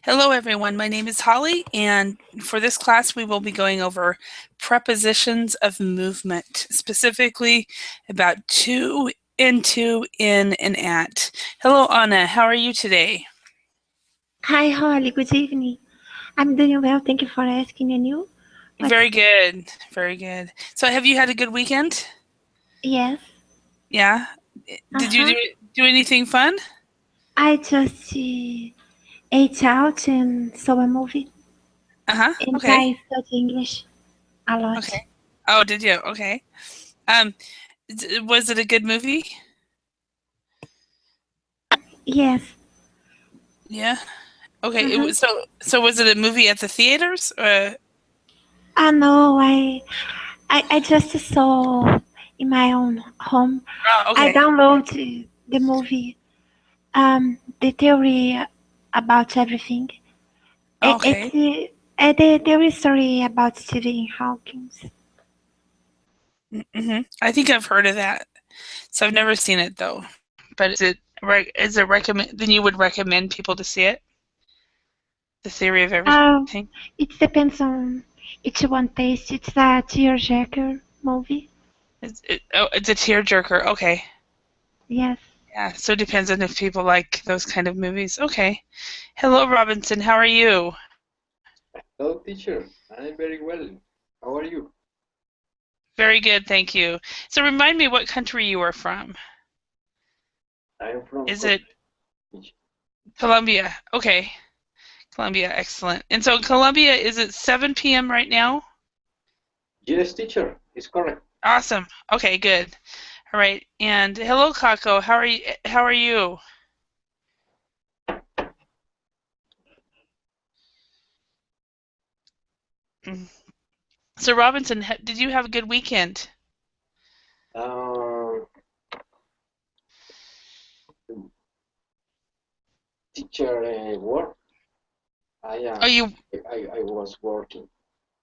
Hello everyone, my name is Holly, and for this class we will be going over prepositions of movement, specifically about to, into, in, and at. Hello Anna, how are you today? Hi, Holly. Good evening. I'm doing well. Thank you for asking. And you? What's Very good, very good. So have you had a good weekend? yes? Yeah? Did you Uh-huh. do anything fun? I just ate out and saw a movie, Uh-huh, and okay, I study English a okay. lot. Oh, did you? Okay. Um, was it a good movie? Yes. Yeah? Okay, Uh-huh. so was it a movie at the theaters? I know. I just saw in my own home. Oh, I okay. download the movie. The theory about everything. It's Okay. the theory story about Stephen Hawking. I think I've heard of that. So I've never seen it though. But is it recommend then you would recommend people to see it? The Theory of Um, Everything? it depends on each one taste. It's a tearjerker movie. It's a tearjerker. Okay. Yes. Yeah, so it depends on if people like those kind of movies. Okay. Hello Robinson, how are you? Hello, teacher. I'm very well. How are you? Very good, thank you. So remind me what country you are from. I'm from Is it Colombia. Colombia? Okay. Colombia, excellent. And so Colombia, is it 7 p.m. right now? Yes, teacher. It's correct. Awesome. Okay, good. All right. And hello, Kako. How are you? How are you? Mm. So Robinson, did you have a good weekend? Um, teacher, work. I Oh, am. you. I was working.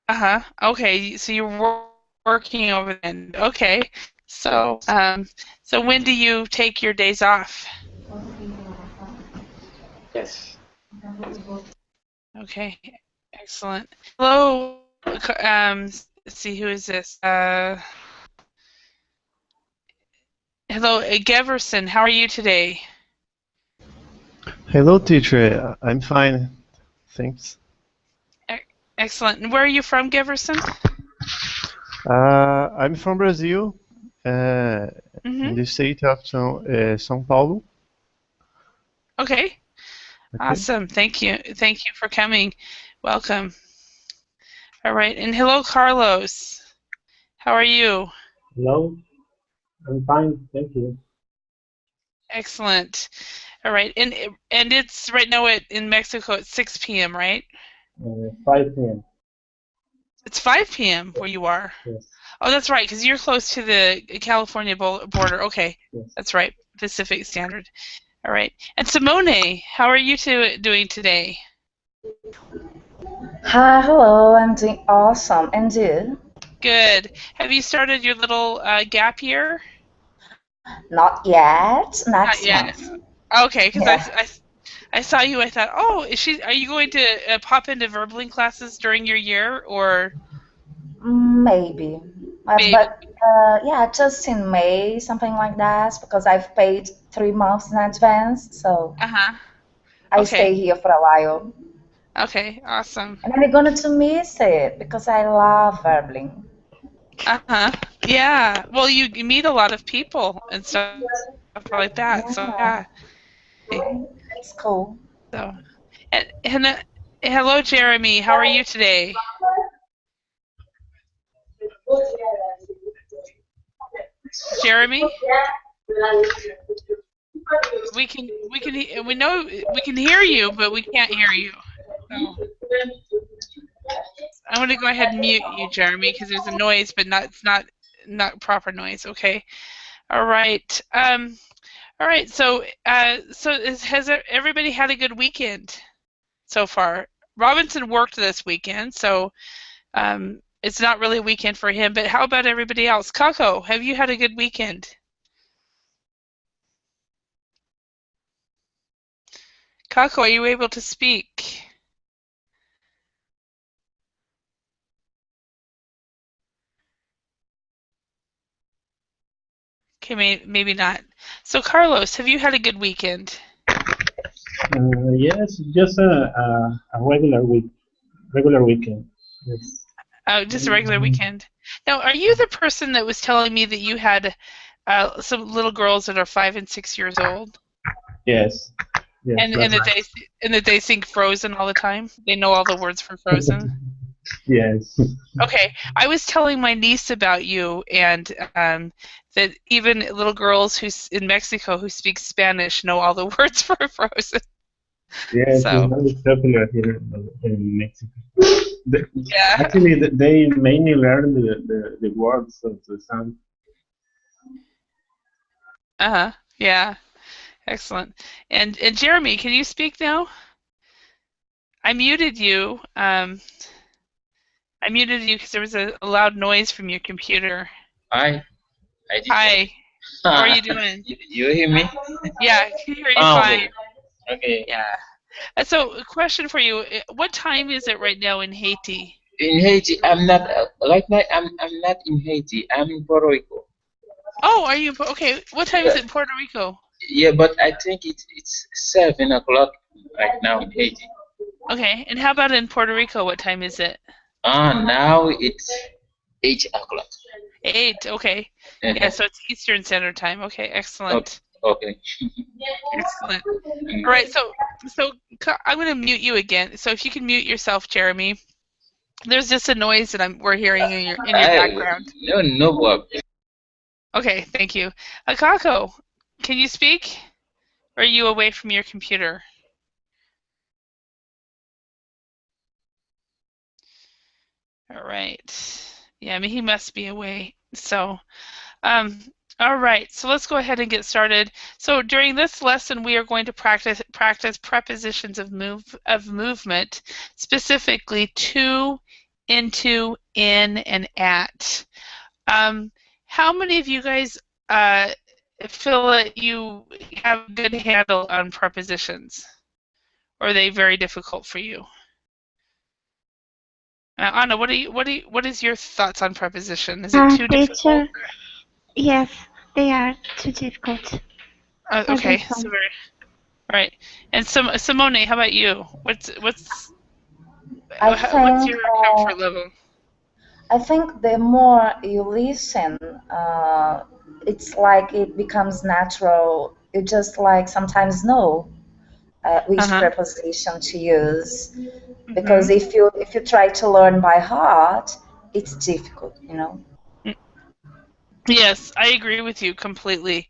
Uh-huh. Okay. So you're working over then. Okay. So, so when do you take your days off? Yes. Okay. Excellent. Hello. Let's see, who is this? Hello, Geverson. How are you today? Hello, teacher. I'm fine. Thanks. E- Excellent. And where are you from, Geverson? I'm from Brazil, Mm-hmm. in the state of São Paulo. Okay. Okay. Awesome. Thank you. Thank you for coming. Welcome. All right. And hello, Carlos. How are you? Hello, I'm fine, thank you. Excellent. All right. And it's right now in Mexico at 6 p.m., right? 5 p.m. It's 5 p.m. where you are. Yes, Oh, that's right, because you're close to the California border. Okay. yes. That's right. Pacific Standard. All right. And Simone, how are you doing today? Hi, hello, I'm doing awesome. And you? Good. Have you started your little gap year? Not yet, Not next yet. month. Okay, because Yeah, I saw you. I thought, oh, are you going to pop into verbling classes during your year, or maybe. maybe? But yeah, just in May, something like that, because I've paid 3 months in advance, so Uh-huh. I Okay. stay here for a while. Okay. Awesome. And I'm going to miss it because I love verbling. Uh-huh. Yeah. Well, you meet a lot of people and stuff like that. So Yeah, yeah. Okay. it's cool. So, and hello, Jeremy. How are you today? Jeremy? We know we can hear you, but we can't hear you. So I'm going to go ahead and mute you, Jeremy, because there's a noise, but not proper noise. Okay. All right. All right. So has everybody had a good weekend so far? Robinson worked this weekend, so it's not really a weekend for him. But how about everybody else? Kako, have you had a good weekend? Kako, are you able to speak? Okay, maybe not. So Carlos, have you had a good weekend? Yes, just a regular weekend. Yes. Oh, just a regular weekend. Now, are you the person that was telling me that you had some little girls that are 5 and 6 years old, Yes. Yes, and that's that they sing Frozen all the time? They know all the words for right. Frozen. Yes. Okay, I was telling my niece about you, and that even little girls in Mexico who speak Spanish know all the words for Frozen. Yes, it's So very popular here in Mexico. yeah, Actually, they mainly learn the words of the song. yeah, excellent. And Jeremy, can you speak now? I muted you. I muted you because there was a loud noise from your computer. Hi, I did. Hi, how are you doing? You hear me? Yeah, I can hear you Oh, fine. okay. Yeah. So, a question for you: what time is it right now in Haiti? In Haiti, I'm not right now. I'm not in Haiti. I'm in Puerto Rico. Oh, are you okay? What time is Yeah, it in Puerto Rico? yeah, but I think it's 7 o'clock right now in Haiti. Okay, and how about in Puerto Rico? What time is it? Now it's 8 o'clock. 8. Okay. Yeah, Uh-huh. so it's Eastern Standard Time. Okay, Okay. excellent. Okay. Excellent. Mm. All right, so I'm going to mute you again. So if you can mute yourself, Jeremy. There's just a noise that we're hearing in your background. No problem. Okay, thank you. Akako, can you speak? Or are you away from your computer? All right. Yeah, I mean, he must be away. So, all right. So let's go ahead and get started. So during this lesson, we are going to practice prepositions of movement, specifically to, into, in, and at. How many of you guys feel that you have a good handle on prepositions? Or are they very difficult for you? Anna, what is your thoughts on preposition? Is it too difficult? Teacher, yes, they are too difficult for Okay, this so one. right. And Simone, how about you? I What's think your comfort level? I think the more you listen, it's like it becomes natural. You just like sometimes know which Uh-huh. preposition to use, because Mm-hmm. if you try to learn by heart, it's difficult, you know. Yes, I agree with you completely.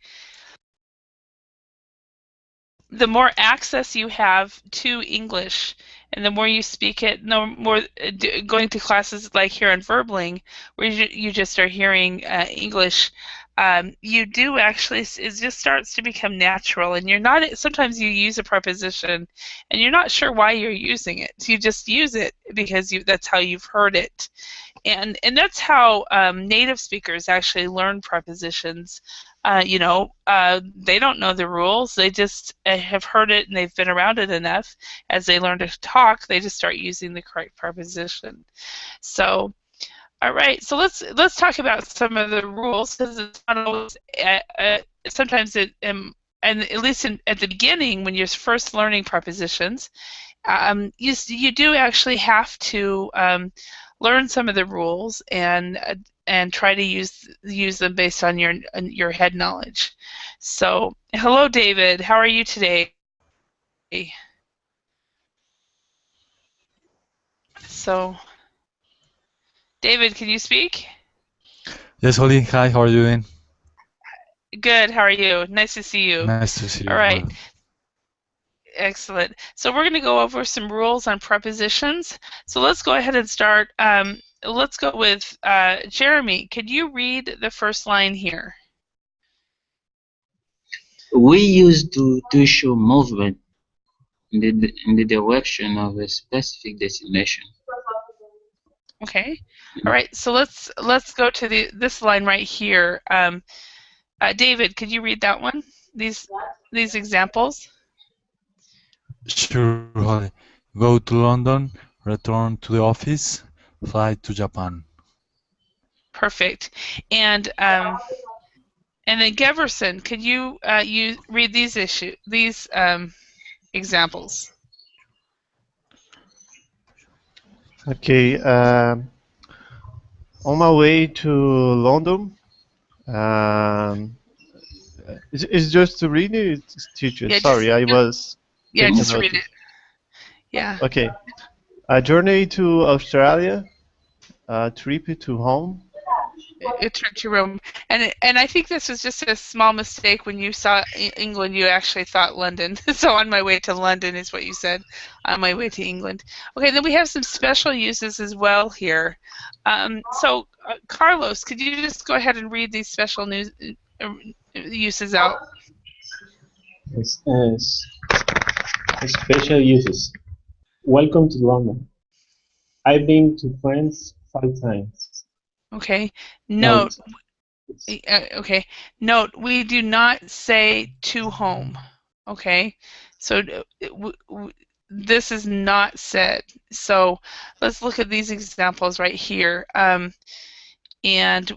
The more access you have to English and the more you speak it, no more going to classes like here in Verbling, where you just are hearing English, you do actually, it just starts to become natural, and you're not, sometimes you use a preposition and you're not sure why you're using it. You just use it because that's how you've heard it. And that's how native speakers actually learn prepositions. They don't know the rules. They just have heard it and they've been around it enough. As they learn to talk, they just start using the correct preposition. So, all right. So let's talk about some of the rules, because it's not always. Sometimes and at least at the beginning, when you're first learning prepositions, you do actually have to learn some of the rules and try to use them based on your head knowledge. So, hello, David. How are you today? So, David, can you speak? Yes, Holly. Hi, how are you doing? Good. How are you? Nice to see you. Nice to see you All as well. right. Excellent. So we're going to go over some rules on prepositions. So let's go ahead and start. Let's go with Jeremy. Could you read the first line here? We use to show movement in the direction of a specific destination. Okay. All right. So let's go to this line right here. David, could you read that one? These examples. Sure, Holly. Go to London, return to the office, fly to Japan. Perfect. And And then Geverson, could you read these examples? Okay. On my way to London. It's just to read it, teacher. Yeah, Sorry, I was taking just read notes. it. Yeah. Okay. A journey to Australia. A trip to home. A trip to Rome, and I think this was just a small mistake when you saw England. You actually thought London. So on my way to London is what you said. On my way to England. Okay, then we have some special uses as well here. Carlos, could you just go ahead and read these special uses out? Yes, special uses. Welcome to London. I've been to France 5 times. Okay. Now, Note. Okay. Note. We do not say to home. Okay. So this is not said. So let's look at these examples right here. And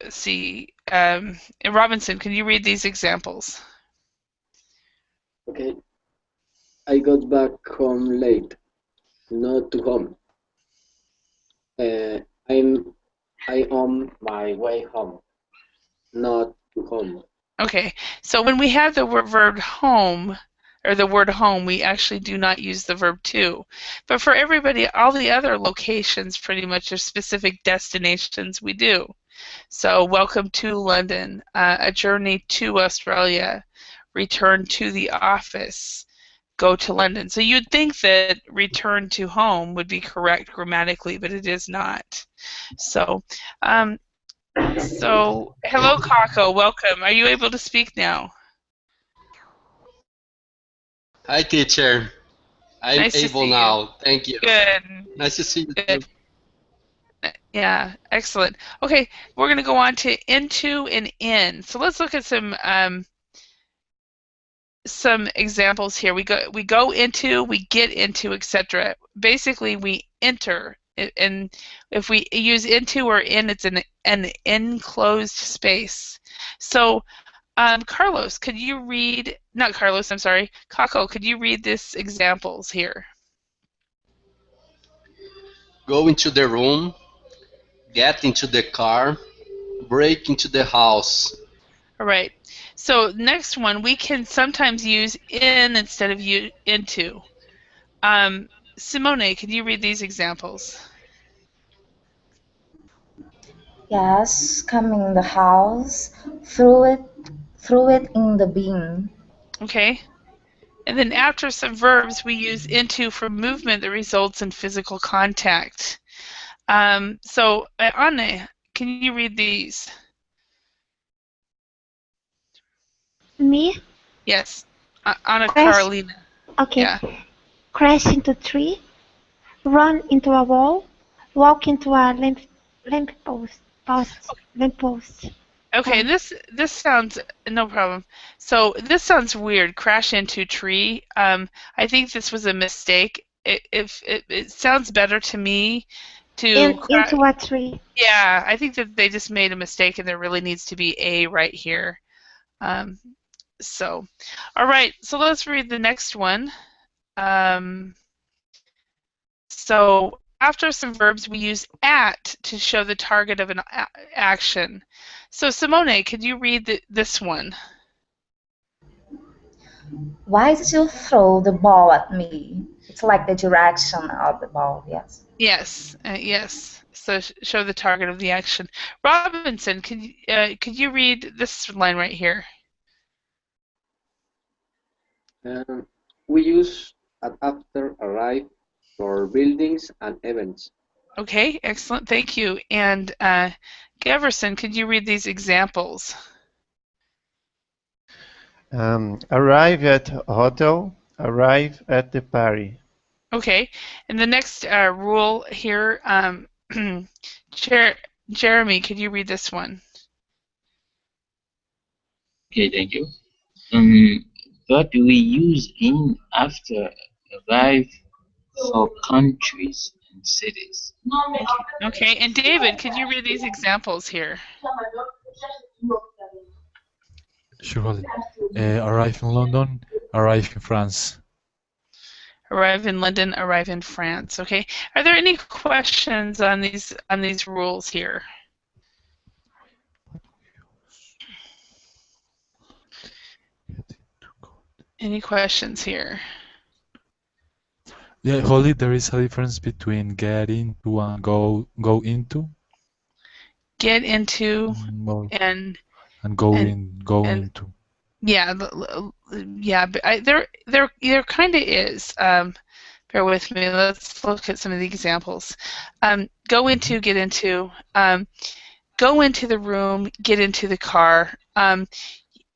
see. Robinson, can you read these examples? Okay. I got back home late. Not to home. I on my way home. Not to home. Okay. So when we have the verb home, or the word home, we actually do not use the verb to. But for everybody, all the other locations pretty much are specific destinations we do. So welcome to London, a journey to Australia, return to the office, go to London. So you'd think that return to home would be correct grammatically, but it is not. So, hello, Kako, welcome. Are you able to speak now? Hi, teacher. I'm Nice to able see you. now. Thank you. Good. Nice to see you Good. too. Yeah, excellent. Okay, we're going to go on to into and in. So let's look at some examples here. We go into, we get into, etc. Basically, we enter, and if we use into or in, it's an enclosed space. So, Carlos, could you read? Not Carlos, I'm sorry. Kako, could you read these examples here? Go into the room, get into the car, break into the house. All right. So next one, we can sometimes use in instead of into. Simone, can you read these examples? Yes, come in the house, throw it in the bin. Okay. And then after some verbs, we use into for movement that results in physical contact. Anne, can you read these? Me? Yes. Anna Crash. Carolina. Okay. Yeah. Crash into tree. Run into a wall. Walk into a lamp post. Okay, this sounds no problem. So this sounds weird. Crash into tree. I think this was a mistake. It sounds better to me to Into a tree. Yeah, I think that they just made a mistake, and there really needs to be a right here. All right. So let's read the next one. So after some verbs, we use at to show the target of an action. So Simone, could you read this one? Why did you throw the ball at me? It's like the direction of the ball, yes. Yes, yes. So show the target of the action. Robinson, could you read this line right here? We use after arrive for buildings and events. Okay, excellent. Thank you. And Geverson, could you read these examples? Arrive at hotel. Arrive at the party. Okay. And the next rule here, Jeremy, could you read this one? Okay, thank you. But we use in after arrive for countries and cities. Thank you. Okay, and David, could you read these examples here? Surely. Arrive in London, arrive in France. Arrive in London, arrive in France. Okay. Are there any questions on these rules here? Any questions here? Yeah, Holly, there is a difference between get into and go into. Get into Well, and and go and into. yeah, yeah, but there kind of is. Bear with me. Let's look at some of the examples. Go into, get into. Go into the room, get into the car.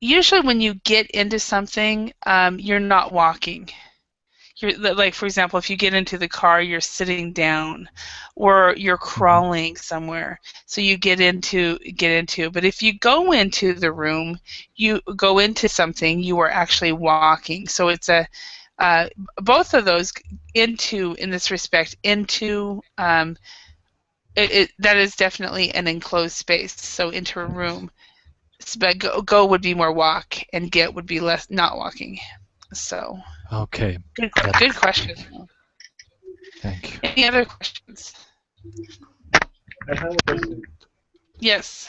Usually when you get into something, you're not walking. Like, for example, if you get into the car, you're sitting down or you're crawling somewhere. So you get into. But if you go into the room, you go into something, you are actually walking. So it's both of those into, in this respect, into, that is definitely an enclosed space. So into a room. But go would be more walk, and get would be less not walking. So Okay. good question. Thank you. Any other questions? I have a question. Yes.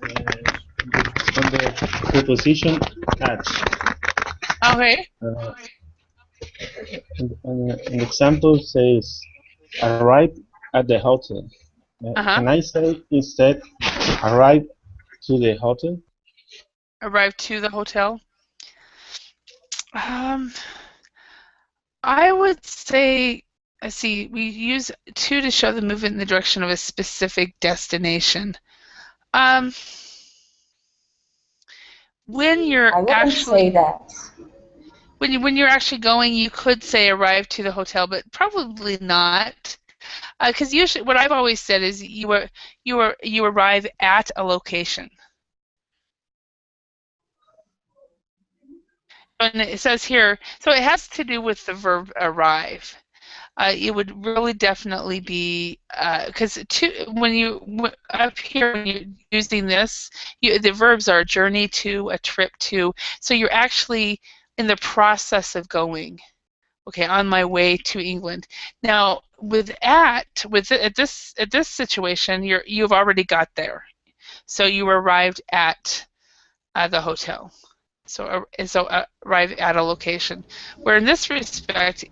On the preposition at. Okay. An example says, arrive at the hotel. Can I say instead, arrive to the hotel? Arrive to the hotel. I would say, let's see, we use to show the movement in the direction of a specific destination. When you're I wouldn't actually say that. when you're actually going, you could say arrive to the hotel, but probably not, because usually what I've always said is you arrive at a location. And it says here, so it has to do with the verb arrive. It would really definitely be, because when you up here when you're using this, the verbs are a journey to, a trip to. So you're actually in the process of going. Okay, on my way to England. Now at this situation, you've already got there. So you arrived at the hotel. So arrive at a location. Where in this respect,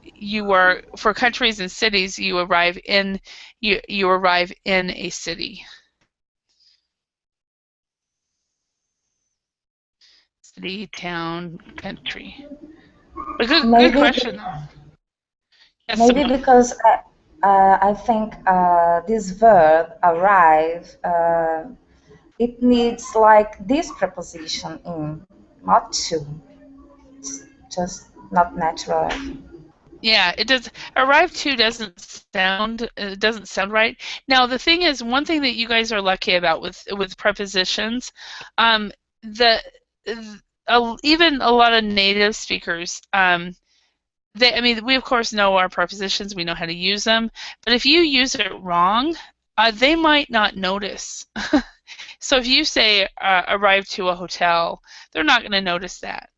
you are, for countries and cities, you arrive in a city. City, town, country. But good question. Yes, maybe because I think this verb arrive, it needs like this preposition in, not to. It's just not natural. Yeah, it does. Arrive to doesn't sound right. Now the thing is, one thing that you guys are lucky about with prepositions, even a lot of native speakers, we of course know our prepositions, we know how to use them, but if you use it wrong, they might not notice. So if you say arrive to a hotel, they're not going to notice that.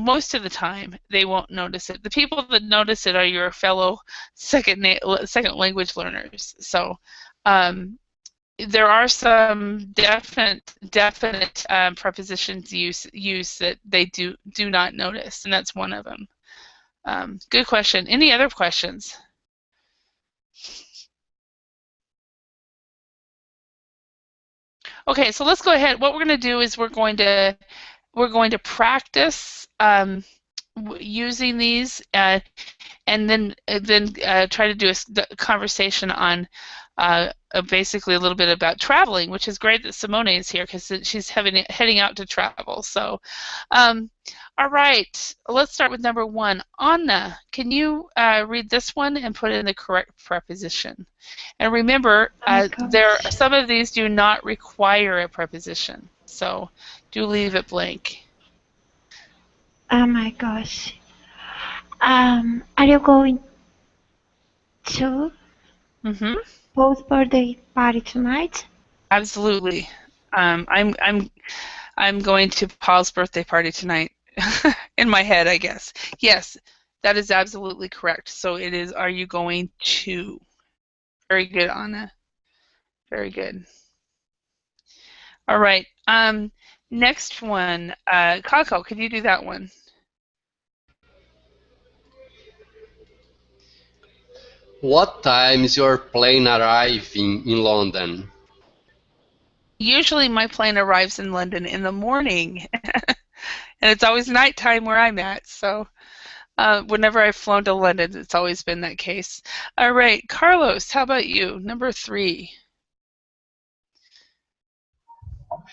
Most of the time they won't notice it. The people that notice it are your fellow second language learners. So there are some definite prepositions use that they do not notice, and that's one of them. Good question. Any other questions? Okay, so let's go ahead. What we're going to do is we're going to practice using these, and then try to do a conversation on basically a little bit about traveling, which is great that Simone is here because she's heading out to travel. So, all right, let's start with number 1. Anna, can you read this one and put in the correct preposition? And remember, some of these do not require a preposition, so do leave it blank. Oh my gosh. Are you going to Paul's birthday party tonight? Absolutely. I'm going to Paul's birthday party tonight. In my head, I guess. Yes, that is absolutely correct. So it is, are you going to? Very good, Anna. Very good. All right. Next one. Kako, could you do that one? What time is your plane arriving in London? Usually my plane arrives in London in the morning. And it's always nighttime where I'm at. So whenever I've flown to London, it's always been that case. All right. Carlos, how about you? Number 3.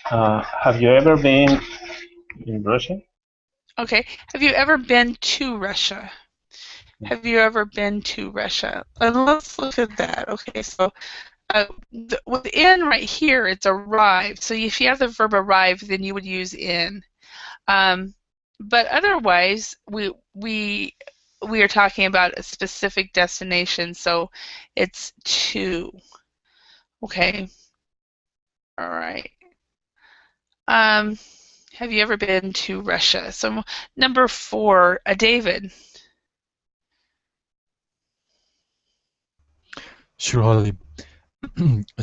Have you ever been in Russia? Okay. Have you ever been to Russia? Have you ever been to Russia? And let's look at that. Okay, so within right here, it's arrived. So if you have the verb arrive, then you would use in. But otherwise, we are talking about a specific destination, so it's to. Okay. All right. Have you ever been to Russia? So number 4, David. Surely.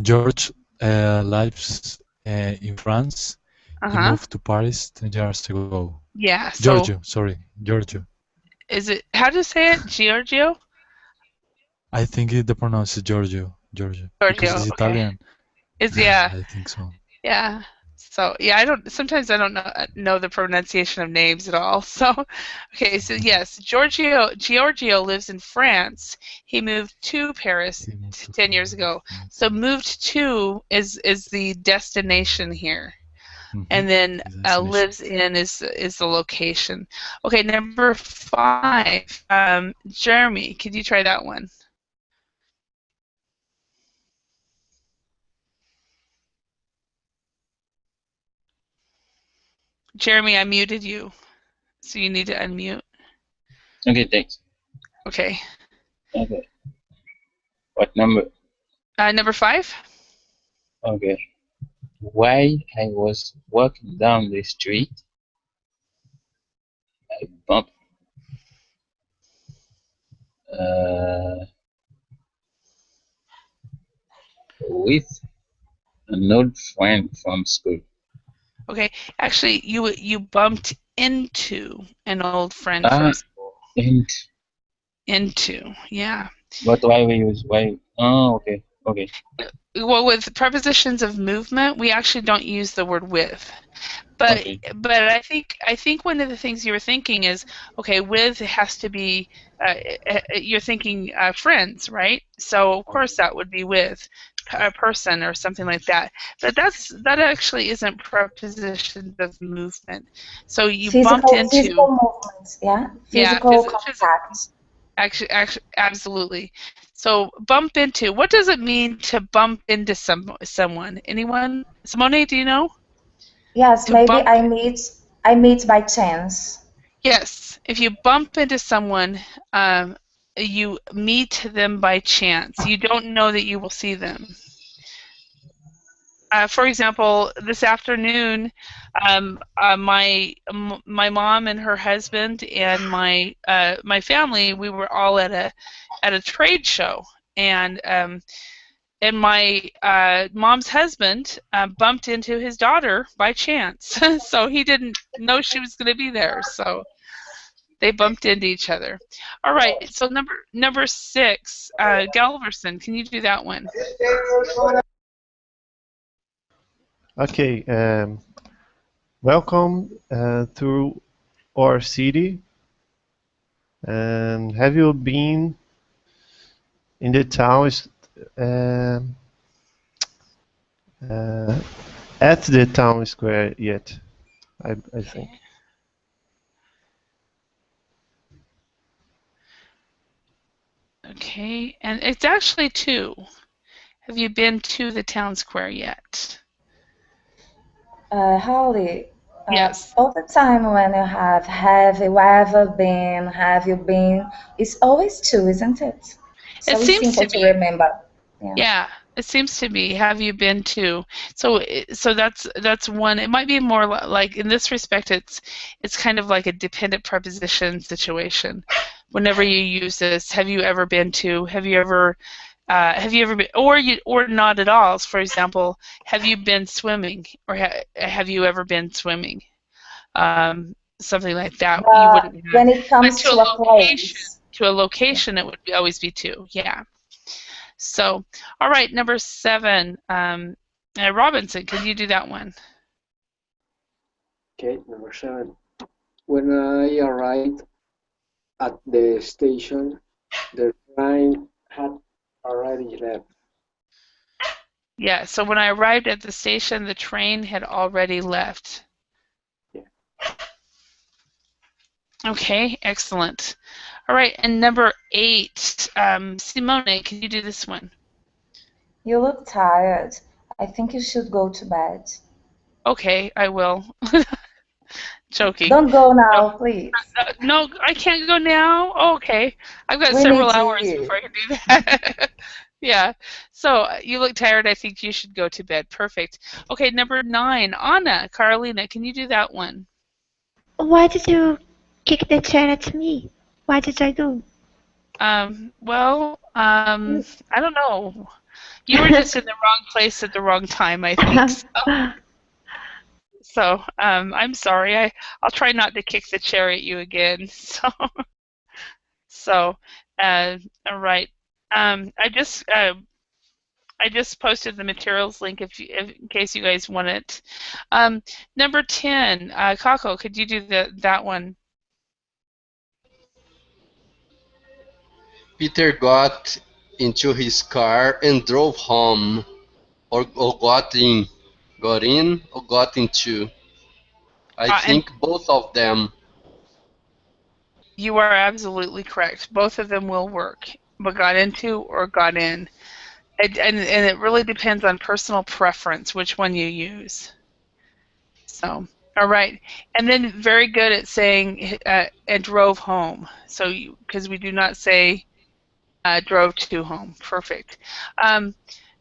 George lives in France. He moved to Paris 10 years ago. Yeah. So Giorgio, sorry, Giorgio. is it, how do you say it? Giorgio? I think the pronounce is Giorgio. Because it's Okay. Italian. Yeah. I think so. Yeah. So yeah, sometimes I don't know the pronunciation of names at all. So okay, so yes, Giorgio lives in France. He moved to Paris 10 years ago. So moved to is the destination here. And then lives in is the location. Okay, number 5. Jeremy, could you try that one? Jeremy, I muted you, so you need to unmute. Okay, thanks. Okay. Okay. What number? Number 5. Okay. While I was walking down the street, I bumped with an old friend from school. Okay, actually, you bumped into an old friend from school. Into, yeah. But why we use why? Oh, okay, okay. Well, with prepositions of movement, we actually don't use the word with. But Okay. but I think one of the things you were thinking is, okay, with has to be you're thinking friends, right? So of course that would be with a person or something like that. But that actually isn't prepositions of movement. So you bumped into physical movements, yeah, physical contact. Actually, absolutely. So bump into. What does it mean to bump into someone? Anyone? Simone, do you know? Yes, maybe I meet by chance. Yes, if you bump into someone, you meet them by chance. You don't know that you will see them. For example, this afternoon, my mom and her husband and my family, we were all at a trade show, and my mom's husband bumped into his daughter by chance, so he didn't know she was going to be there. So they bumped into each other. All right. So number 6, Galverson, can you do that one? Okay. Welcome to our city. And have you been in the town at the town square yet? I think. Okay, and it's actually 2. Have you been to the town square yet? Holly, yes. All the time when you have you ever been, have you been, it's always 2, isn't it? So it seems simple to remember. Yeah. It seems to me, have you been to? So that's one. It might be more like in this respect, it's kind of like a dependent preposition situation. Whenever you use this, have you ever been to? Have you ever been, or not at all? For example, have you been swimming, or have you ever been swimming? Something like that. You But wouldn't have. when it But comes to a place, to a location, it would always be to. Yeah. So, all right, number 7. Robinson, can you do that one? Okay, number 7. When I arrived at the station, the train had already left. Yeah, so when I arrived at the station, the train had already left. Yeah. Okay, excellent. All right, and number 8, Simone, can you do this one? you look tired. I think you should go to bed. Okay, I will. Joking. Don't go now, please. No, I can't go now. Oh, okay, I've got We several need hours you. before I can do that. Yeah. So you look tired. I think you should go to bed. Perfect. Okay, number 9, Anna, Carolina, can you do that one? Why did you kick the chair at me? What did I do? Well, I don't know. You were just in the wrong place at the wrong time, I think. So, I'm sorry. I'll try not to kick the chair at you again. So, all right. I just posted the materials link in case you guys want it. Number 10, Kako, could you do that one? Peter got into his car and drove home, or got in. Got in or got into? I And think both of them. you are absolutely correct. Both of them will work, but got into or got in. And it really depends on personal preference which one you use. So, all right. And then very good at saying and drove home. So, because we do not say drove to home. Perfect.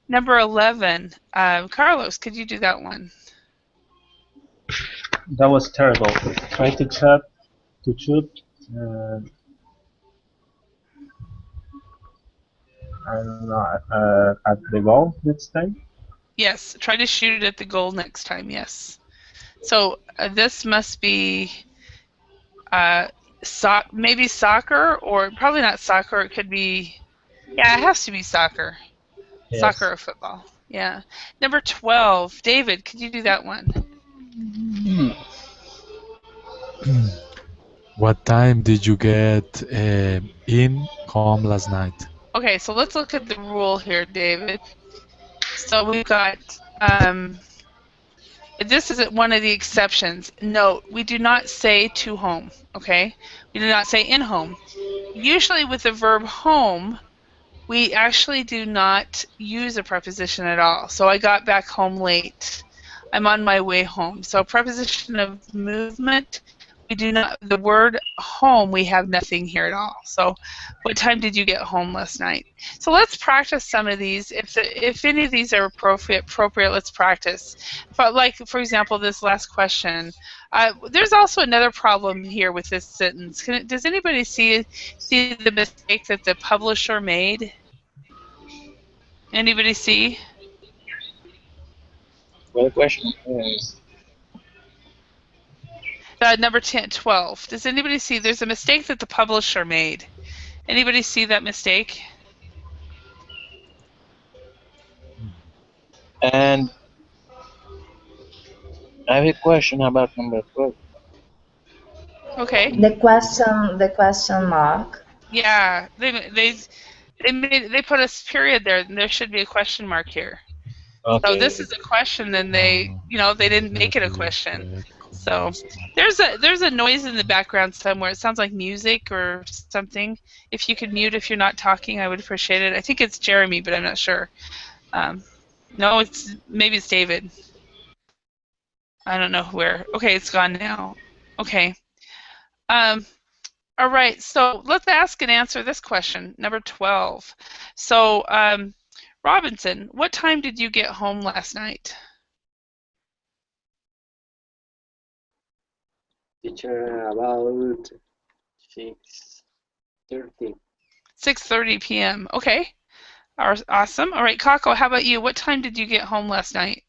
Number 11, Carlos, could you do that one? That was terrible. Try to shoot. I don't know. At the goal next time. Yes, try to shoot it at the goal next time. Yes. So this must be maybe soccer, or probably not soccer. It could be, yeah, it has to be soccer. Yes. Soccer or football. Yeah. Number 12, David, could you do that one? What time did you get in home last night? Okay, so let's look at the rule here, David. So we've got, this is one of the exceptions. Note, we do not say to home, okay? We do not say in home. Usually with the verb home, we actually do not use a preposition at all. So I got back home late. I'm on my way home. So preposition of movement, we do not, the word home, we have nothing here at all. So what time did you get home last night? So let's practice some of these. If any of these are appropriate, let's practice. But like, for example, this last question. There's also another problem here with this sentence. Does anybody see the mistake that the publisher made? Anybody see? Well, the question is, Number 12. Does anybody see there's a mistake that the publisher made? Anybody see that mistake? and I have a question about number 12. Okay. The question mark. Yeah, they put a period there, and there should be a question mark here. Okay. So this is a question, and they didn't make it a question. So there's a noise in the background somewhere. It sounds like music or something. If you could mute if you're not talking, I would appreciate it. I think it's Jeremy, but I'm not sure. No, maybe it's David. I don't know where. Okay, it's gone now. Okay. All right, so let's ask and answer this question, number 12. So Robinson, what time did you get home last night? Teacher, about 6:30. 6:30 p.m. Okay. Awesome. All right, Kako, how about you? What time did you get home last night?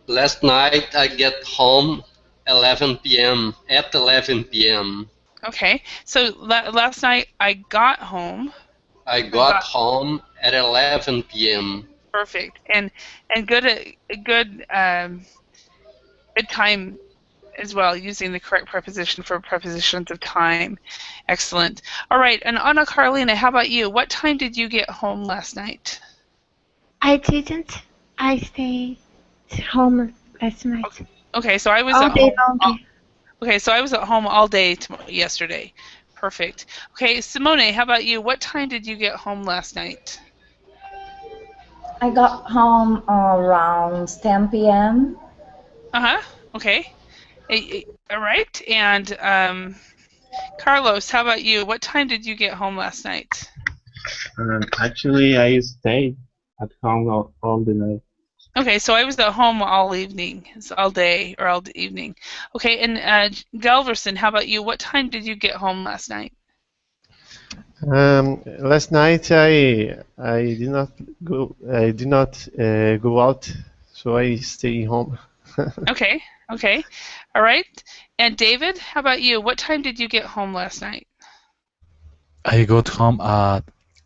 Last night I get home 11 p.m. at 11 p.m. Okay. So last night I got home. I got home at 11 p.m. Perfect. And good good good time as well, using the correct preposition for prepositions of time. Excellent. All right, and Anna Carolina, how about you? What time did you get home last night? I didn't. I stayed home last night. Okay, so I was all at day home. long. Okay, so I was at home all day yesterday. Perfect. Okay, Simone, how about you? What time did you get home last night? I got home around 10 p.m. Okay. All right. And Carlos, how about you? What time did you get home last night? Actually, I stayed at home all the night. Okay, so I was at home all evening, so all day or all evening. Okay, and Galverson, how about you? What time did you get home last night? Last night I did not go out, so I stay home. Okay, all right. And David, how about you? What time did you get home last night? I got home at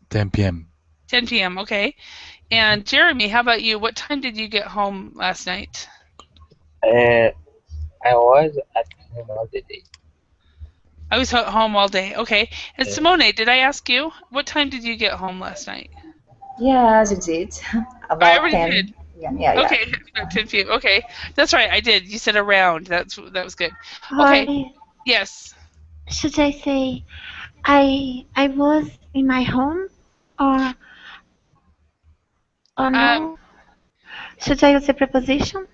10 p.m. 10 p.m. Okay. And Jeremy, how about you? What time did you get home last night? I was at home all the day. I was at home all day. Okay. And Simone, did I ask you? What time did you get home last night? Yes, you did. About I already 10. did. Yeah. Okay, about 10 p.m. Okay, that's right. I did. You said around. That was good. Okay. Yes. Should I say I was in my home or no? Should I use a preposition?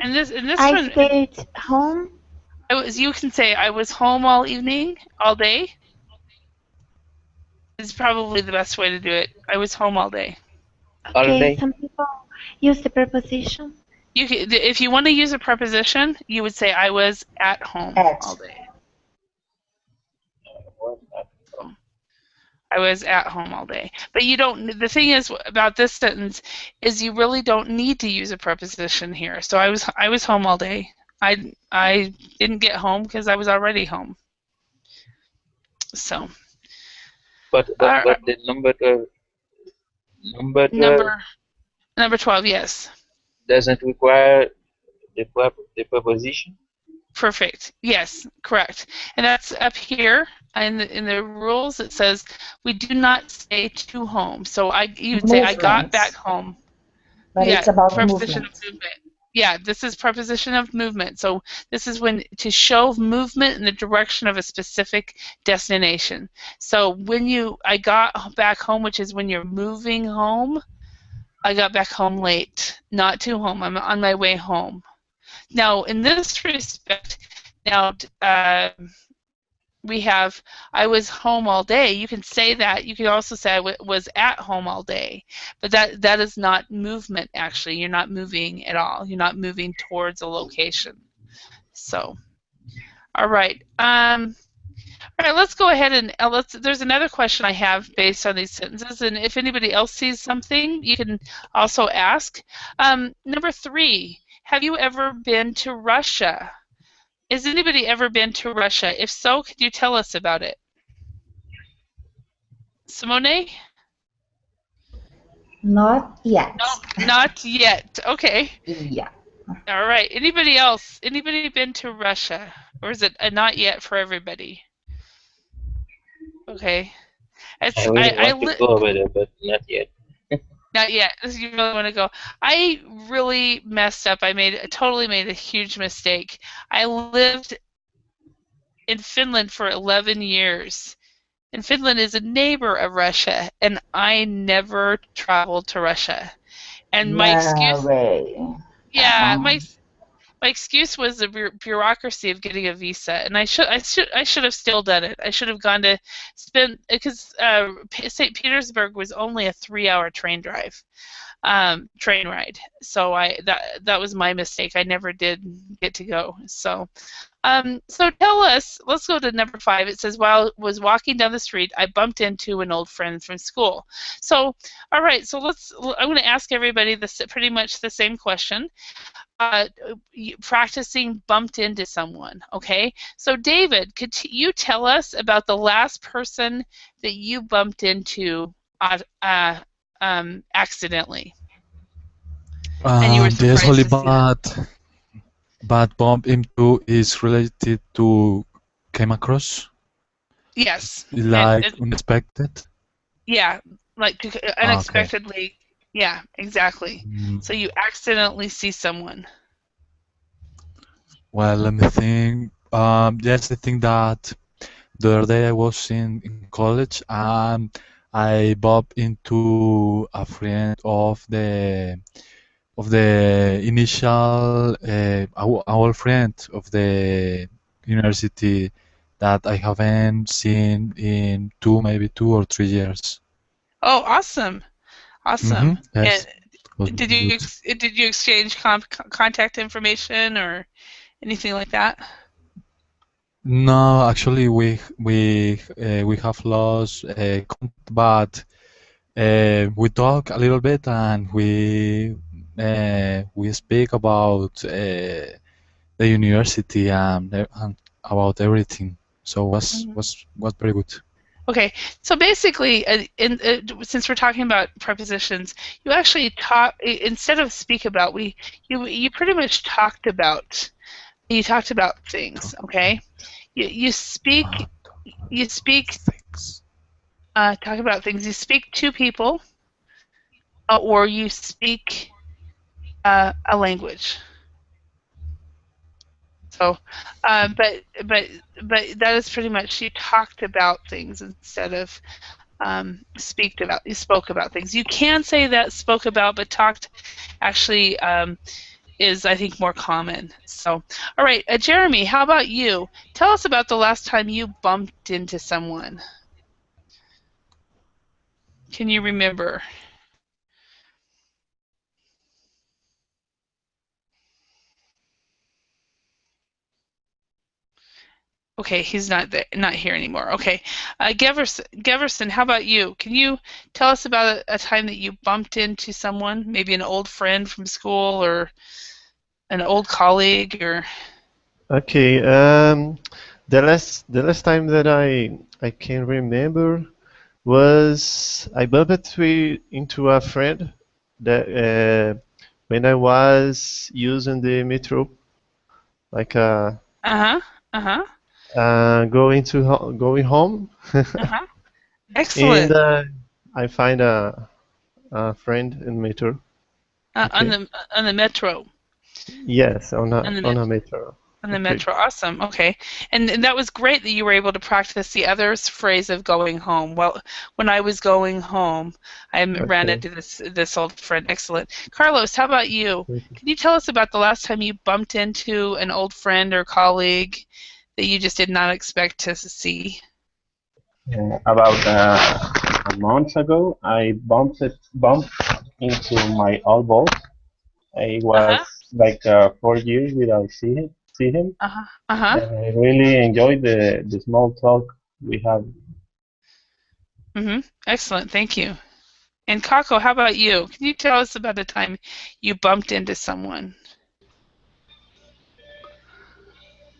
In this I one, stayed home. You can say I was home all evening, all day. Is probably the best way to do it. I was home all day. Okay, some people use the preposition. You can, if you want to use a preposition, you would say I was at home all day. I was at home all day. But you don't. The thing is about this sentence is you really don't need to use a preposition here. So I was home all day. I didn't get home because I was already home. So. But the number 12. Number 12, yes. Doesn't require the preposition. Perfect. Yes, correct. And that's up here in the rules. It says we do not say to home. So you would say I got back home. But it's about preposition movement. of movement. Yeah, this is preposition of movement. So this is when to show movement in the direction of a specific destination. So when I got back home, which is when you're moving home, I got back home late, not to home. I'm on my way home. Now, in this respect, we have I was home all day. You can say that. You can also say I was at home all day. But that is not movement, actually. You're not moving at all. You're not moving towards a location. So, all right. All right, let's go ahead and there's another question I have based on these sentences, and if anybody else sees something, you can also ask. Number 3, have you ever been to Russia? Has anybody ever been to Russia? If so, could you tell us about it? Simone? Not yet. No, not yet. Okay. Yeah. All right. Anybody else? Anybody been to Russia? Or is it a not yet for everybody? Okay. I really want to go over there, but not yet. Not yet. You really want to go. I really messed up. I totally made a huge mistake. I lived in Finland for 11 years. And Finland is a neighbor of Russia, and I never traveled to Russia. And my excuse, my excuse was the bureaucracy of getting a visa, and I should have still done it. I should have gone to spend because St. Petersburg was only a 3-hour train ride. So that was my mistake. I never did get to go. So tell us, let's go to number 5. It says, while I was walking down the street, I bumped into an old friend from school. So, all right, so I'm going to ask everybody pretty much the same question. Practicing bumped into someone, okay? So David, could you tell us about the last person that you bumped into accidentally? And you were The surprised only to see them. bad bump into is related to came across Yes. like unexpected. Yeah, like Okay. unexpectedly. Yeah, exactly. So you accidentally see someone. Well, let me think. Yes, I think that the other day I was in college and I bumped into a friend of the initial our friend of the university that I haven't seen in maybe 2 or 3 years. Oh, awesome. Awesome. And Yes, it was did very you good. did you exchange contact information or anything like that? No, actually, we have lost contact, but we talk a little bit and we speak about the university and about everything. So was very good. Okay, so basically, since we're talking about prepositions, you actually instead of speak about, you pretty much talked about things. Okay, you speak Thanks. talk about things. You speak to people, or you speak a language. So, but that is pretty much you talked about things instead of you spoke about things. You can say that spoke about, but talked actually is, I think, more common. So, all right, Jeremy, how about you? Tell us about the last time you bumped into someone. Can you remember? Okay, he's not there, not here anymore. Okay, Geverson, how about you? Can you tell us about a time that you bumped into someone, maybe an old friend from school or an old colleague, or? Okay. The last time that I can remember was I bumped into a friend that when I was using the metro, like Uh-huh. Uh-huh. going home, Uh-huh. and Excellent. I find a friend in metro. On Okay. the metro. Yes, on On a the on met a metro. on the Okay. metro. Awesome. Okay. And that was great that you were able to practice the other phrase of going home. Well, when I was going home, I ran Okay. into this old friend. Excellent. Carlos, how about you? Can you tell us about the last time you bumped into an old friend or colleague that you just did not expect to see? About a month ago, I bumped into my old boss. I was Uh-huh. like 4 years without see him. Uh-huh. Uh-huh. I really enjoyed the small talk we had. Excellent. Thank you. And Kako, how about you? Can you tell us about a time you bumped into someone?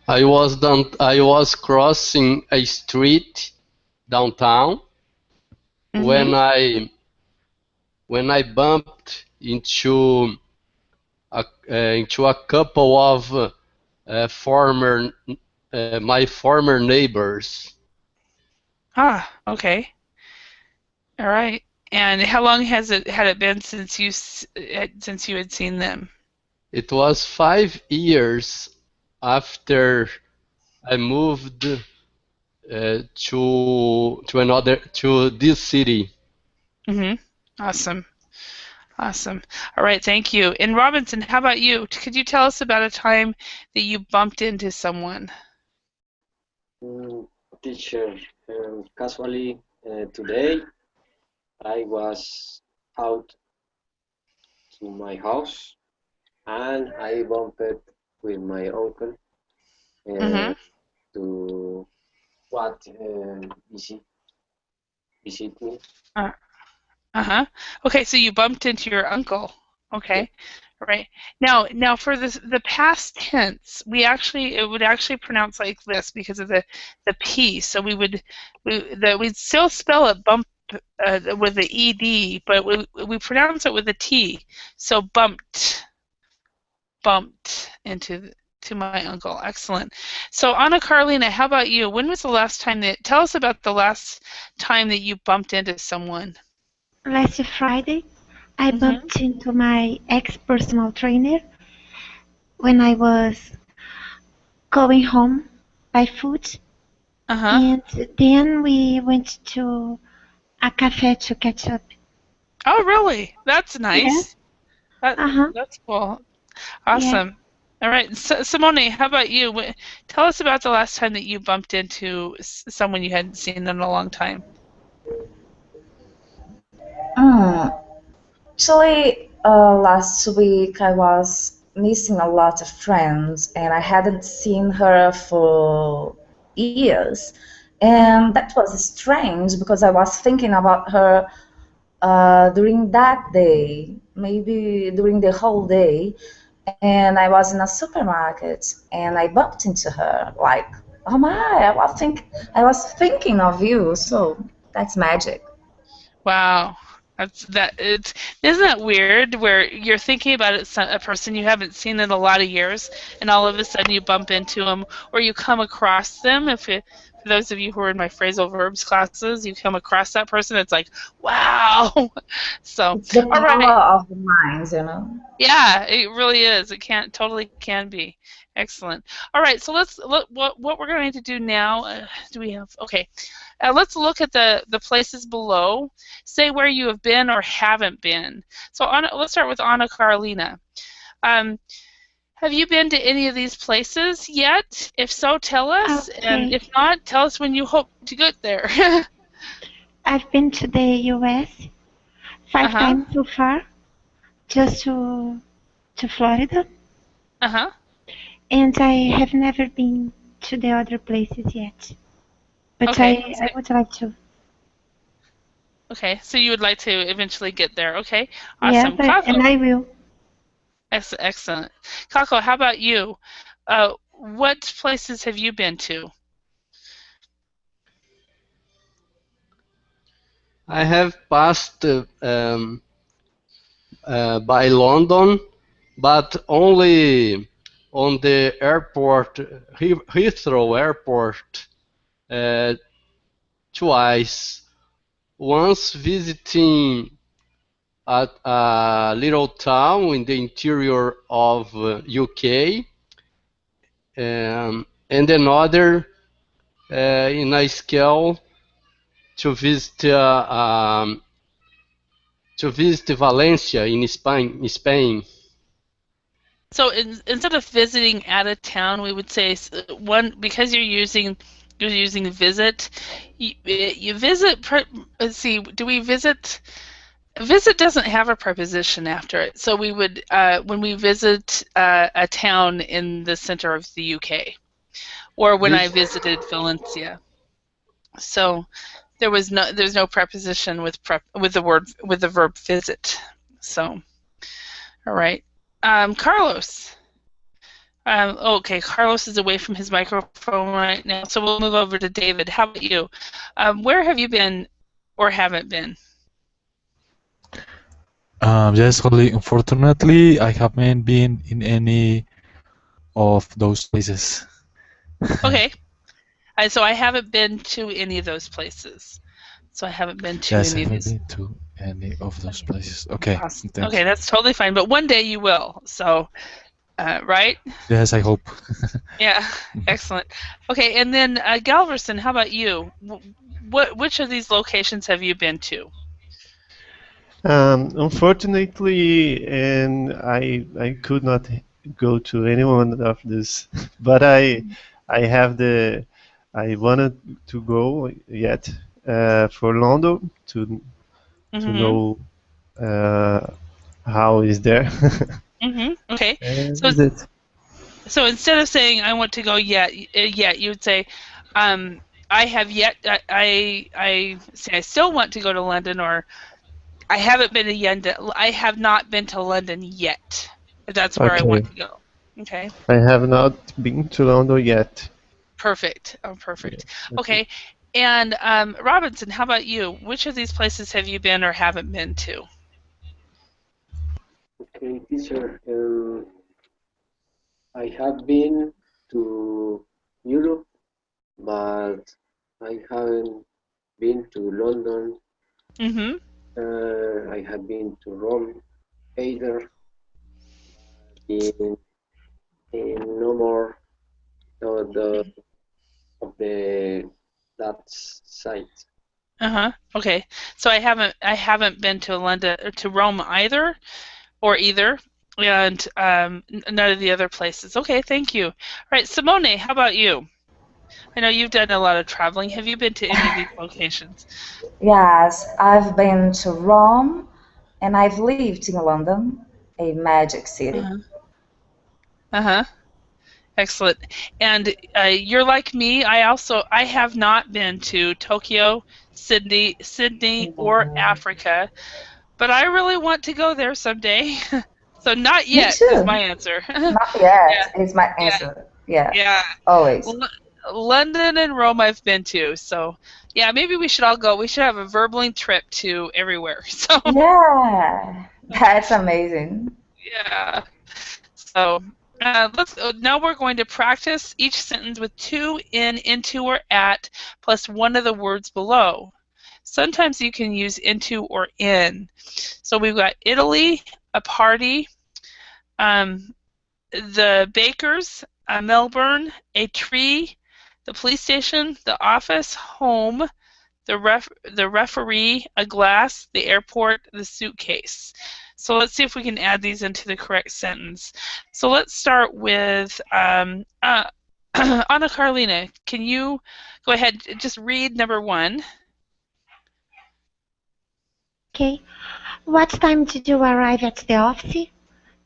I was crossing a street downtown Mm-hmm. when I bumped into a couple of former my former neighbors. Ah, okay. All right. And how long had it been since you had seen them? It was 5 years after I moved to this city. Mm-hmm. Awesome. Awesome. All right, thank you. And Robinson, how about you? Could you tell us about a time that you bumped into someone? Teacher, casually today I was out to my house and I bumped with my uncle Mm-hmm. to what visit me. Uh-huh. Okay, so you bumped into your uncle. Yeah. Okay. Right. Now for the past tense, it would actually pronounce like this because of the P. So we'd still spell it bump with the ed, but we pronounce it with a T. So bumped into to my uncle. Excellent. So Anna Carolina, how about you? When was the last time tell us about the last time that you bumped into someone? Last Friday, I Mm-hmm. bumped into my ex-personal trainer when I was going home by foot, Uh-huh. and then we went to a cafe to catch up. Oh, really? That's Yes. nice. That Uh-huh. that's cool. Yes. Awesome. All right, Simone, how about you? Tell us about the last time that you bumped into someone you hadn't seen in a long time. Mm. Actually, last week I was missing a lot of friends and I hadn't seen her for years. And that was strange because I was thinking about her during that day, maybe during the whole day. And I was in a supermarket and I bumped into her like, oh my, I was thinking of you. So that's magic. Wow. Isn't that weird where you're thinking about a person you haven't seen in a lot of years and all of a sudden you bump into them or you come across them for those of you who are in my phrasal verbs classes, you come across that person, it's like, wow. So, It's the all right. power of the minds, you know. Yeah, it really is. It totally can be. Excellent. All right, so let's look what we're going to do now. Do we have okay? Let's look at the places below. Say where you have been or haven't been. So let's start with Anna Carolina. Um, have you been to any of these places yet? If so, tell us. And Okay. if not, tell us when you hope to get there. I've been to the US five Uh-huh. times so far, just to Florida, Uh-huh. and I have never been to the other places yet. But Okay. I would like to. Okay. So you would like to eventually get there. Okay. Yes, Awesome. and Kako. I will. Excellent. Kako, how about you? What places have you been to? I have passed by London, but only on the airport, Heathrow Airport, uh, twice. Once visiting at a little town in the interior of UK, and another in a scale to visit Valencia in Spain. So instead of visiting at a town, we would say one because you're using visit. You visit. Let's see. Do we visit? Visit doesn't have a preposition after it, so we would when we visit a town in the center of the UK, or when I Vis- visited Valencia. So there's no preposition with with the verb visit. So all right, Carlos. Okay, Carlos is away from his microphone right now, so we'll move over to David. How about you? Where have you been or haven't been? Yes, Holly. Unfortunately, I haven't been in any of those places. Okay, so I haven't been to any of those places. So I haven't been to Yes, I any of haven't these. been to any of those places. Okay, Awesome. thank Okay, you. that's totally fine. But one day you will. So, right? Yes, I hope. Yeah, excellent. Okay, and then Galverson, how about you? Which of these locations have you been to? Unfortunately, and I could not go to any one of this, but I have the I wanted to go yet for London to Mm-hmm. know uh, how is there. Mm-hmm. Okay. And So is it? so instead of saying I want to go yet, you would say, I have yet. I say I still want to go to London, or I haven't been to London. I have not been to London yet. That's where I want Okay. to go. Okay. I have not been to London yet. Perfect. Oh, Yeah. perfect. Okay. Okay. And Robinson, how about you? Which of these places have you been or haven't been to? Okay, teacher. I have been to Europe, but I haven't been to London. Mm-hmm. I have been to Rome either. In, in no more the of the that site. Uh-huh. Okay. So I haven't been to London or to Rome either, or either, and none of the other places. Okay, thank you. All right, Simone, how about you? I know you've done a lot of traveling. Have you been to any of these locations? Yes, I've been to Rome and I've lived in London, a magic city. Uh-huh. Uh-huh. Excellent. And you're like me. I have not been to Tokyo, Sydney, or Mm, Africa, but I really want to go there someday. So not me yet is too. my answer. Not Yeah, yet is my yeah, answer. Yeah, yeah. always. L- London and Rome I've been to. So yeah, maybe we should all go. We should have a verbaling trip to everywhere. So Yeah, that's amazing. yeah. So let's now we're going to practice each sentence with to, in, into, or at, plus one of the words below. Sometimes you can use into or in. So we've got Italy, a party, um, the bakers, Melbourne, a tree, the police station, the office, home, the referee, a glass, the airport, the suitcase. So let's see if we can add these into the correct sentence. So let's start with Anna Carolina. Can you go ahead, just read number one? Okay. What time did you arrive at the office?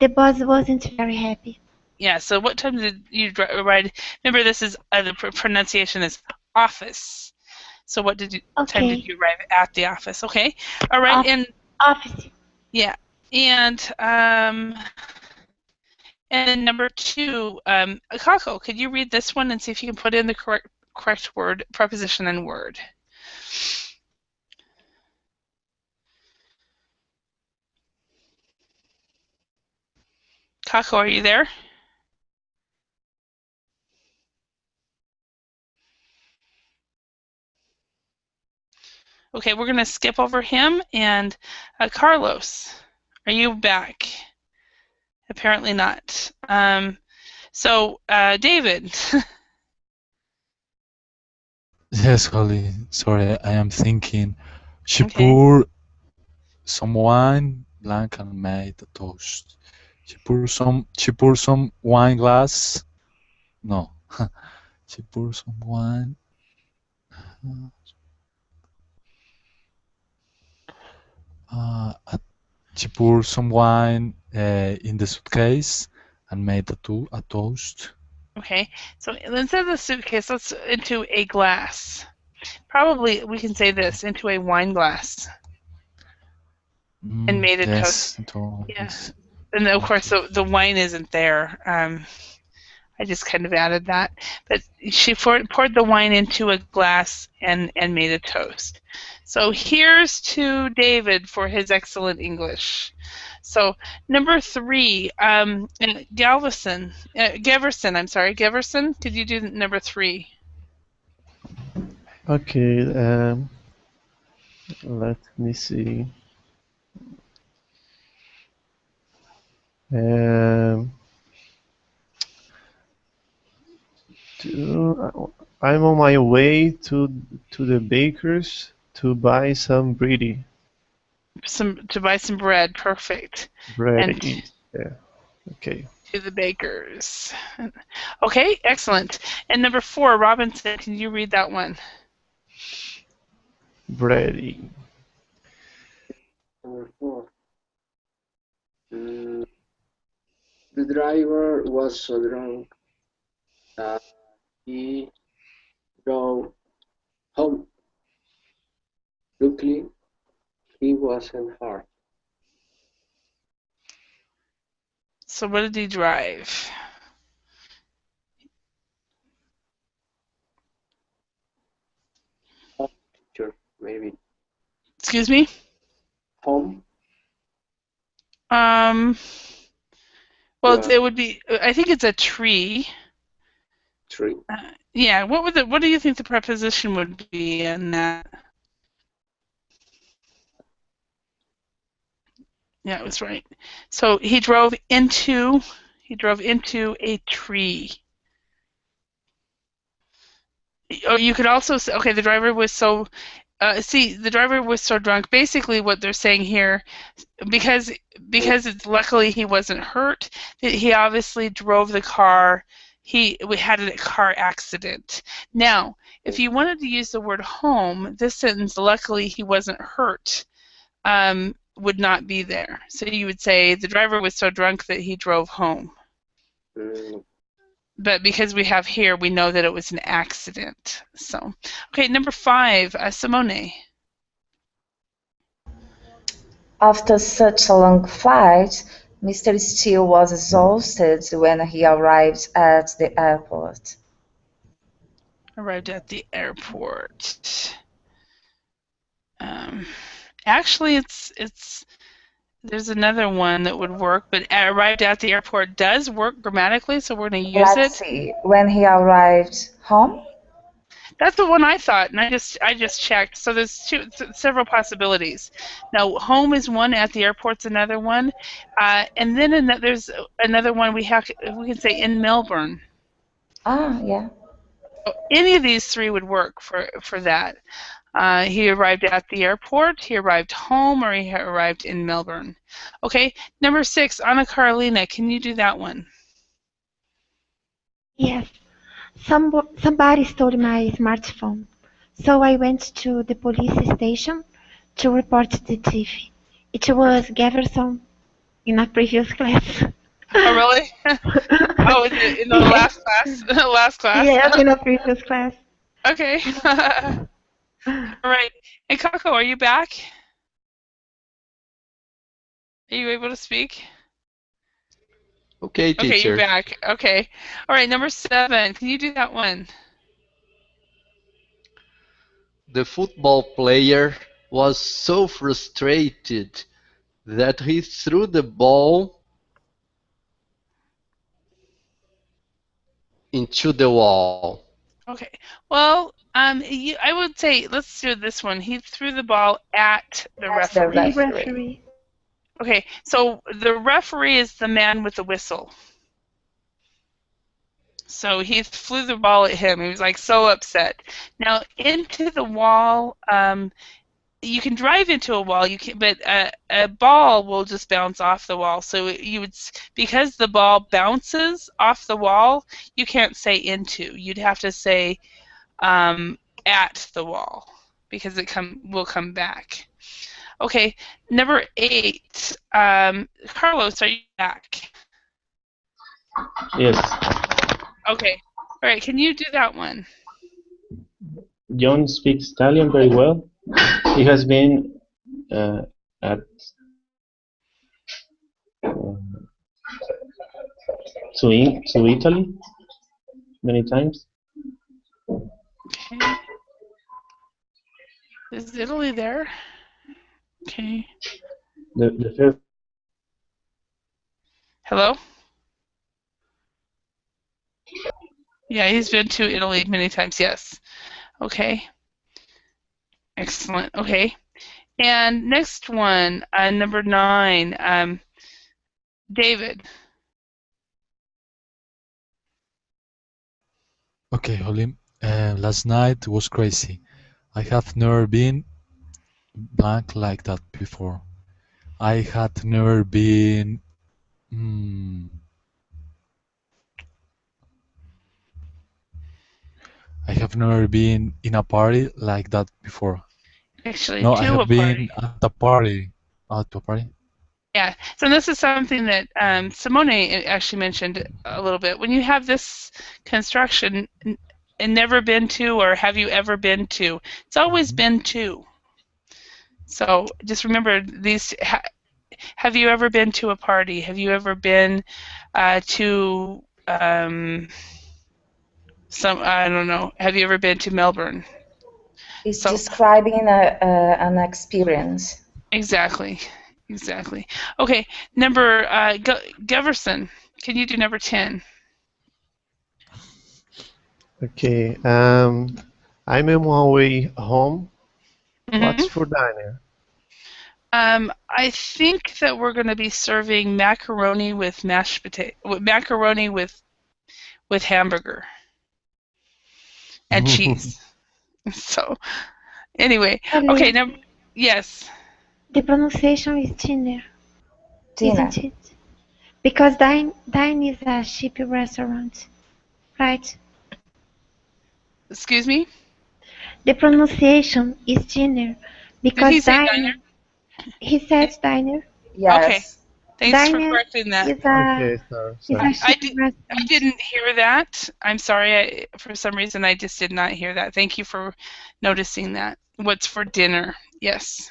The boss wasn't very happy. Yeah. So what time did you arrive? Remember, this is the pronunciation is office. So what time did Okay. you arrive at the office? Okay. All right. Off And office. yeah. And then number two, Kako, could you read this one and see if you can put in the correct word, preposition, and word? Kako, are you there? Okay, we're going to skip over him. And Carlos, are you back? Apparently not. So, David. Yes, Holly. Sorry, I am thinking. She Okay. poured some wine, blank, and made a toast. She poured some wine glass. No. She poured some wine. Uh, she poured some wine in the suitcase and made a toast. Okay, so instead of the suitcase, let's into a glass. Probably we can say this, into a wine glass, and made a toast. Yes, into Yeah. yes. And of course, Okay. the wine isn't there. I just kind of added that. But she poured the wine into a glass and made a toast. So here's to David for his excellent English. So number three, Geverson, I'm sorry, Geverson, could you do number three? Okay. Let me see. Um, I'm on my way to the baker's to buy some bread. to buy some bread. Perfect. Bread And is there. Okay. to the bakers. Okay, excellent. And number 4, Robinson, can you read that one? Bread. Number 4. The driver was so drunk that he drove home. Luckily, he wasn't hurt. So what did he drive? Sure, maybe. Excuse me? Home? Well, Yeah, it would be, I think it's a tree. tree. Yeah, what do you think the preposition would be in that? Yeah, it was right. So he drove into a tree. Or you could also say, okay, the driver was so the driver was so drunk. Basically, what they're saying here, because it's luckily he wasn't hurt, that he obviously drove the car. We had a car accident. Now, if you wanted to use the word home, this sentence, luckily he wasn't hurt, would not be there. So you would say the driver was so drunk that he drove home. But because we have here, we know that it was an accident. So, okay, number 5, Simone. After such a long flight, Mr. Steele was exhausted when he arrived at the airport. Arrived at the airport. Actually, there's another one that would work, but arrived at the airport does work grammatically, so we're going to use it. Let's see. When he arrived home? That's the one I thought, and I just checked. So there's several possibilities. Now, home is one, at the airport's another one, and then there's another one we can say in Melbourne. Ah, yeah. So any of these 3 would work for that. He arrived at the airport, he arrived home, or he arrived in Melbourne. Okay, number 6, Anna Carolina, can you do that one? Yes. Somebody stole my smartphone, so I went to the police station to report the thief. It was Jefferson in a previous class. Oh, really? Oh, in the last class? Last class? Yes, in a previous class. Okay. All right. And Kako, are you back? Are you able to speak? Okay, Okay, you're teacher. back. Okay. All right, number 7. Can you do that one? The football player was so frustrated that he threw the ball into the wall. Okay. Well, I would say let's do this one. He threw the ball at the referee. The referee. Okay, so the referee is the man with the whistle. So he threw the ball at him. He was like so upset. Now into the wall. You can drive into a wall. But a ball will just bounce off the wall. So because the ball bounces off the wall, you can't say into. You'd have to say at the wall because it will come back. Okay, number 8. Carlos, are you back? Yes. Okay. All right. Can you do that one? John speaks Italian very well. He has been at to Italy many times. Okay. Is Italy there? Okay. The first. Hello? Yeah, he's been to Italy many times, yes. Okay. Excellent. Okay. And next one, number 9, David. Okay, Holly. Last night was crazy. I have never been blank like that before. I had never been. Hmm, I have never been in a party like that before. Actually, No, I to have a party. been at a party. To a party? Yeah. So this is something that Simone actually mentioned a little bit. When you have this construction, and never been to, or have you ever been to? It's always been to. So just remember these. Have you ever been to a party? Have you ever been to some? I don't know. Have you ever been to Melbourne? It's So describing an experience. exactly, exactly. Okay, number Geverson. Can you do number 10? Okay. I'm on my way home. What's Mm-hmm. for dinner? I think that we're going to be serving macaroni with mashed potato, macaroni with hamburger and cheese. So anyway, okay. Earlier, Now, yes. the pronunciation is dinner, Dinner. isn't it? Because dine is a cheap restaurant, right? Excuse me. The pronunciation is dinner Did he because say diner? dine. He said diner. Okay. Yes. Thanks for Diner correcting that. is a Okay, sorry, is sorry. a I cheap did. I restaurant. didn't hear that. I'm sorry. For some reason, I just did not hear that. Thank you for noticing that. What's for dinner? Yes.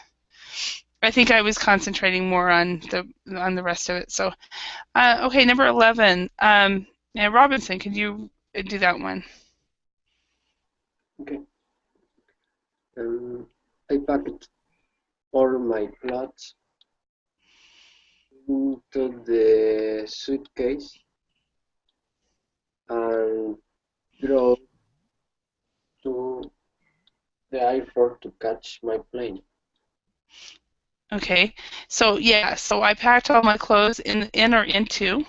I think I was concentrating more on the rest of it. So, okay, number 11. Yeah, Robinson, can you do that one? Okay. I packed all my clothes into the suitcase and drove to the airport to catch my plane. Okay. So yeah. So I packed all my clothes in or into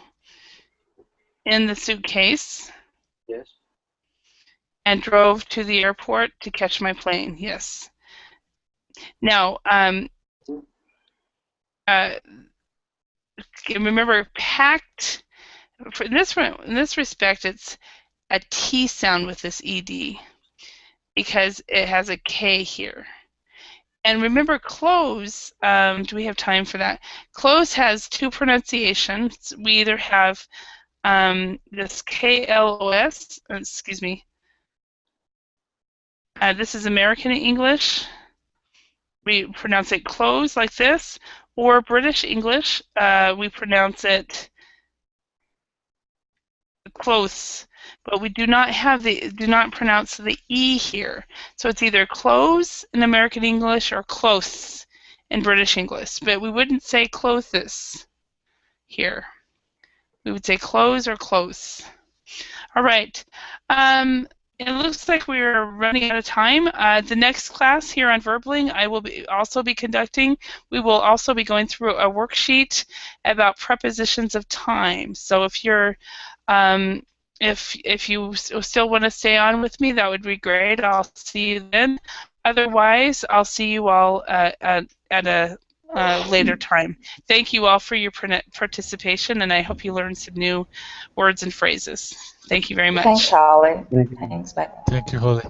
in the suitcase Yes. and drove to the airport to catch my plane. Yes. Now, remember, packed. In this respect, it's a T sound with this ed because it has a K here. And remember, clothes. Do we have time for that? Clothes has two pronunciations. We either have this KLOS. Excuse me. This is American English. We pronounce it clothes like this, or British English. We pronounce it close, but we do not pronounce the E here. So it's either close in American English or close in British English, but we wouldn't say clothes here. We would say close or close. All right. It looks like we're running out of time. The next class here on Verbling, I will also be conducting. We will also be going through a worksheet about prepositions of time. So if you're if you still want to stay on with me, that would be great. I'll see you then. Otherwise, I'll see you all at a later time. Thank you all for your participation, and I hope you learned some new words and phrases. Thank you very Thanks, much. Holly. Thank you. Thanks, bye. Thank you, Holly.